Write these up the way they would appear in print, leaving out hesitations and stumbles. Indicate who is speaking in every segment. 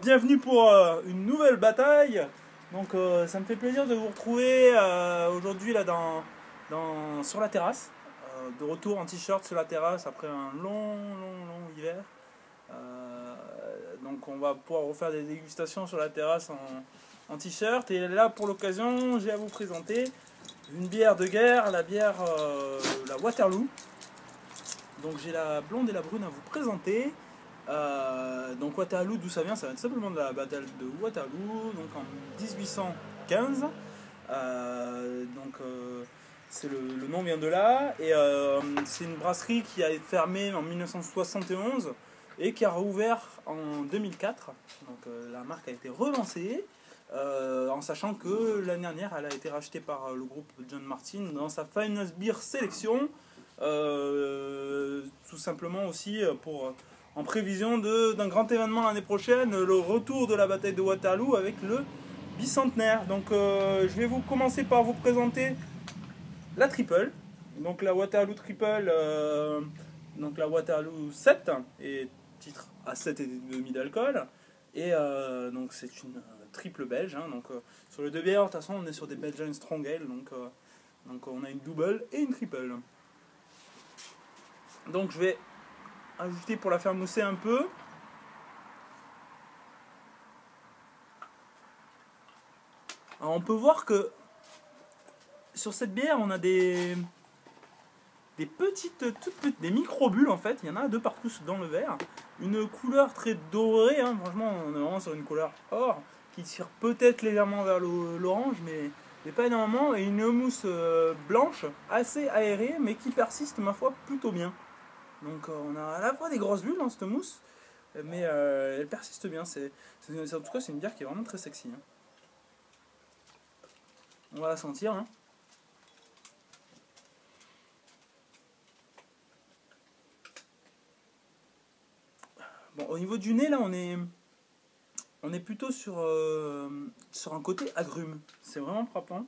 Speaker 1: bienvenue pour une nouvelle bataille. Donc ça me fait plaisir de vous retrouver aujourd'hui là sur la terrasse. De retour en t-shirt sur la terrasse après un long hiver. Donc on va pouvoir refaire des dégustations sur la terrasse en t-shirt. Et là pour l'occasion j'ai à vous présenter une bière de guerre, la bière la Waterloo. Donc j'ai la blonde et la brune à vous présenter. Donc Waterloo, d'où ça vient? Ça vient tout simplement de la bataille de Waterloo, donc en 1815. Le nom vient de là. Et c'est une brasserie qui a fermé en 1971 et qui a rouvert en 2004. Donc la marque a été relancée. En sachant que l'année dernière elle a été rachetée par le groupe John Martin dans sa Finest Beer Selection, tout simplement aussi en prévision d'un grand événement l'année prochaine, le retour de la bataille de Waterloo avec le bicentenaire. Donc je vais commencer par vous présenter la triple, donc la Waterloo triple, donc la Waterloo 7 et titre à 7,5 d'alcool. Et donc c'est une triple belge, hein, donc sur les deux bières, de toute façon on est sur des Belgian Strong Ale, donc on a une double et une triple. Donc je vais ajouter pour la faire mousser un peu. Alors on peut voir que sur cette bière on a des des micro-bulles en fait, il y en a deux partout dans le verre. Une couleur très dorée, hein. Franchement on est vraiment sur une couleur or qui tire peut-être légèrement vers l'orange, mais pas énormément. Et une mousse blanche, assez aérée, mais qui persiste ma foi plutôt bien. Donc on a à la fois des grosses bulles dans cette mousse, mais elle persiste bien. En tout cas c'est une bière qui est vraiment très sexy, hein. On va la sentir, hein. Bon, au niveau du nez là on est plutôt sur un côté agrume. C'est vraiment frappant.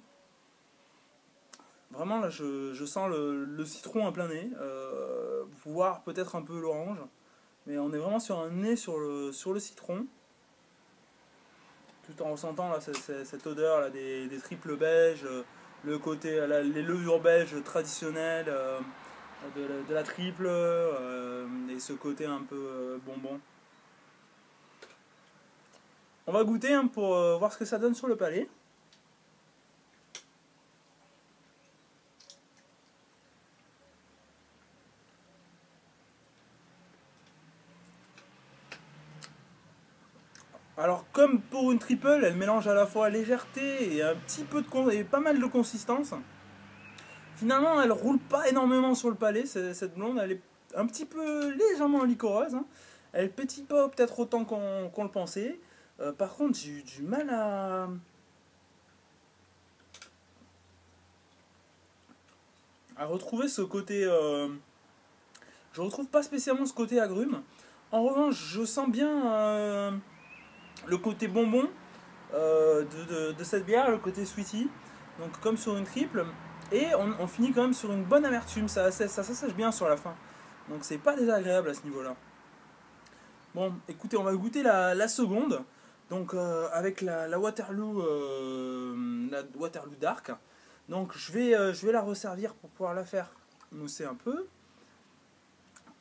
Speaker 1: Vraiment là je sens le citron à plein nez, voire peut-être un peu l'orange. Mais on est vraiment sur un nez sur le citron. Tout en ressentant là, cette odeur là, des triples beiges, le côté, les levures beiges traditionnelles de la triple, et ce côté un peu bonbon. On va goûter, hein, pour voir ce que ça donne sur le palais. Alors comme pour une triple, elle mélange à la fois légèreté et un petit peu et pas mal de consistance. Finalement, elle roule pas énormément sur le palais, cette blonde. Elle est un petit peu légèrement liquoreuse, hein. Elle pétille pas peut-être autant qu'on le pensait. Par contre, j'ai eu du mal à retrouver ce côté. Je retrouve pas spécialement ce côté agrume. En revanche, je sens bien le côté bonbon de cette bière, le côté sweetie. Donc comme sur une triple. Et on finit quand même sur une bonne amertume, ça sèche bien sur la fin. Donc c'est pas désagréable à ce niveau-là. Bon, écoutez, on va goûter la seconde. Donc avec la Waterloo Dark. Donc je vais la resservir pour pouvoir la faire mousser un peu.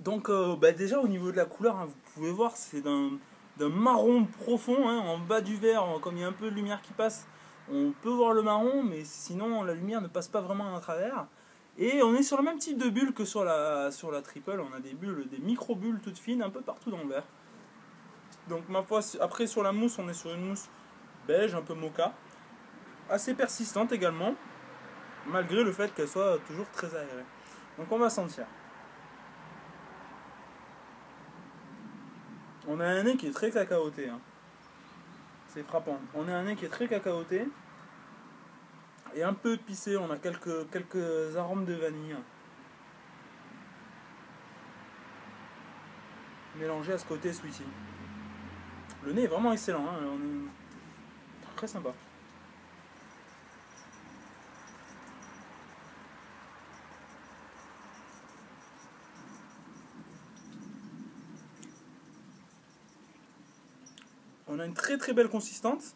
Speaker 1: Donc déjà au niveau de la couleur, hein, vous pouvez voir, c'est d'un marron profond, hein, en bas du verre, comme il y a un peu de lumière qui passe. On peut voir le marron, mais sinon la lumière ne passe pas vraiment à travers. Et on est sur le même type de bulle que sur la triple. On a des bulles, des micro-bulles toutes fines un peu partout dans le verre. Donc ma foi, après sur la mousse, on est sur une mousse beige, un peu mocha. Assez persistante également, malgré le fait qu'elle soit toujours très aérée. Donc on va sentir. On a un nez qui est très cacaoté, hein. C'est frappant. On a un nez qui est très cacaoté et un peu épicé. On a quelques arômes de vanille mélangés à ce côté sweetie. Le nez est vraiment excellent, hein. On est très sympa. On a une très très belle consistance,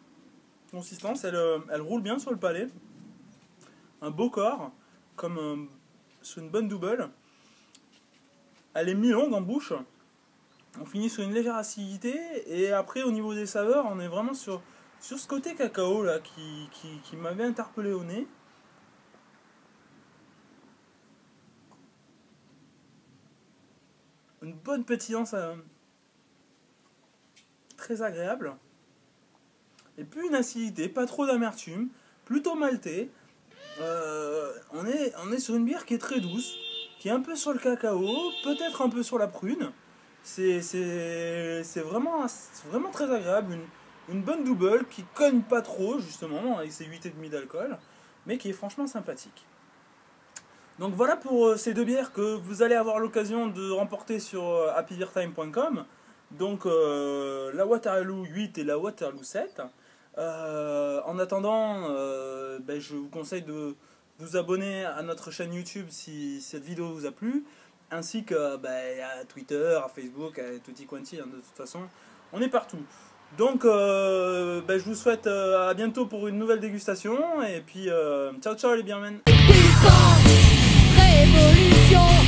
Speaker 1: elle roule bien sur le palais. Un beau corps, comme sur une bonne double. Elle est mi-longue en bouche. On finit sur une légère acidité. Et après, au niveau des saveurs, on est vraiment sur ce côté cacao là qui m'avait interpellé au nez. Une bonne pétillance très agréable. Et puis une acidité, pas trop d'amertume, plutôt maltais. On est sur une bière qui est très douce, qui est un peu sur le cacao, peut-être un peu sur la prune. C'est vraiment très agréable. Une bonne double qui cogne pas trop, justement, avec ses 8,5 d'alcool, mais qui est franchement sympathique. Donc voilà pour ces deux bières que vous allez avoir l'occasion de remporter sur happybeertime.com. Donc la Waterloo 8 et la Waterloo 7. En attendant, je vous conseille de vous abonner à notre chaîne YouTube si cette vidéo vous a plu, ainsi que à Twitter, à Facebook, à tutti quanti, hein, de toute façon, on est partout. Donc je vous souhaite à bientôt pour une nouvelle dégustation, et puis ciao ciao les bienvenus.
Speaker 2: Révolution.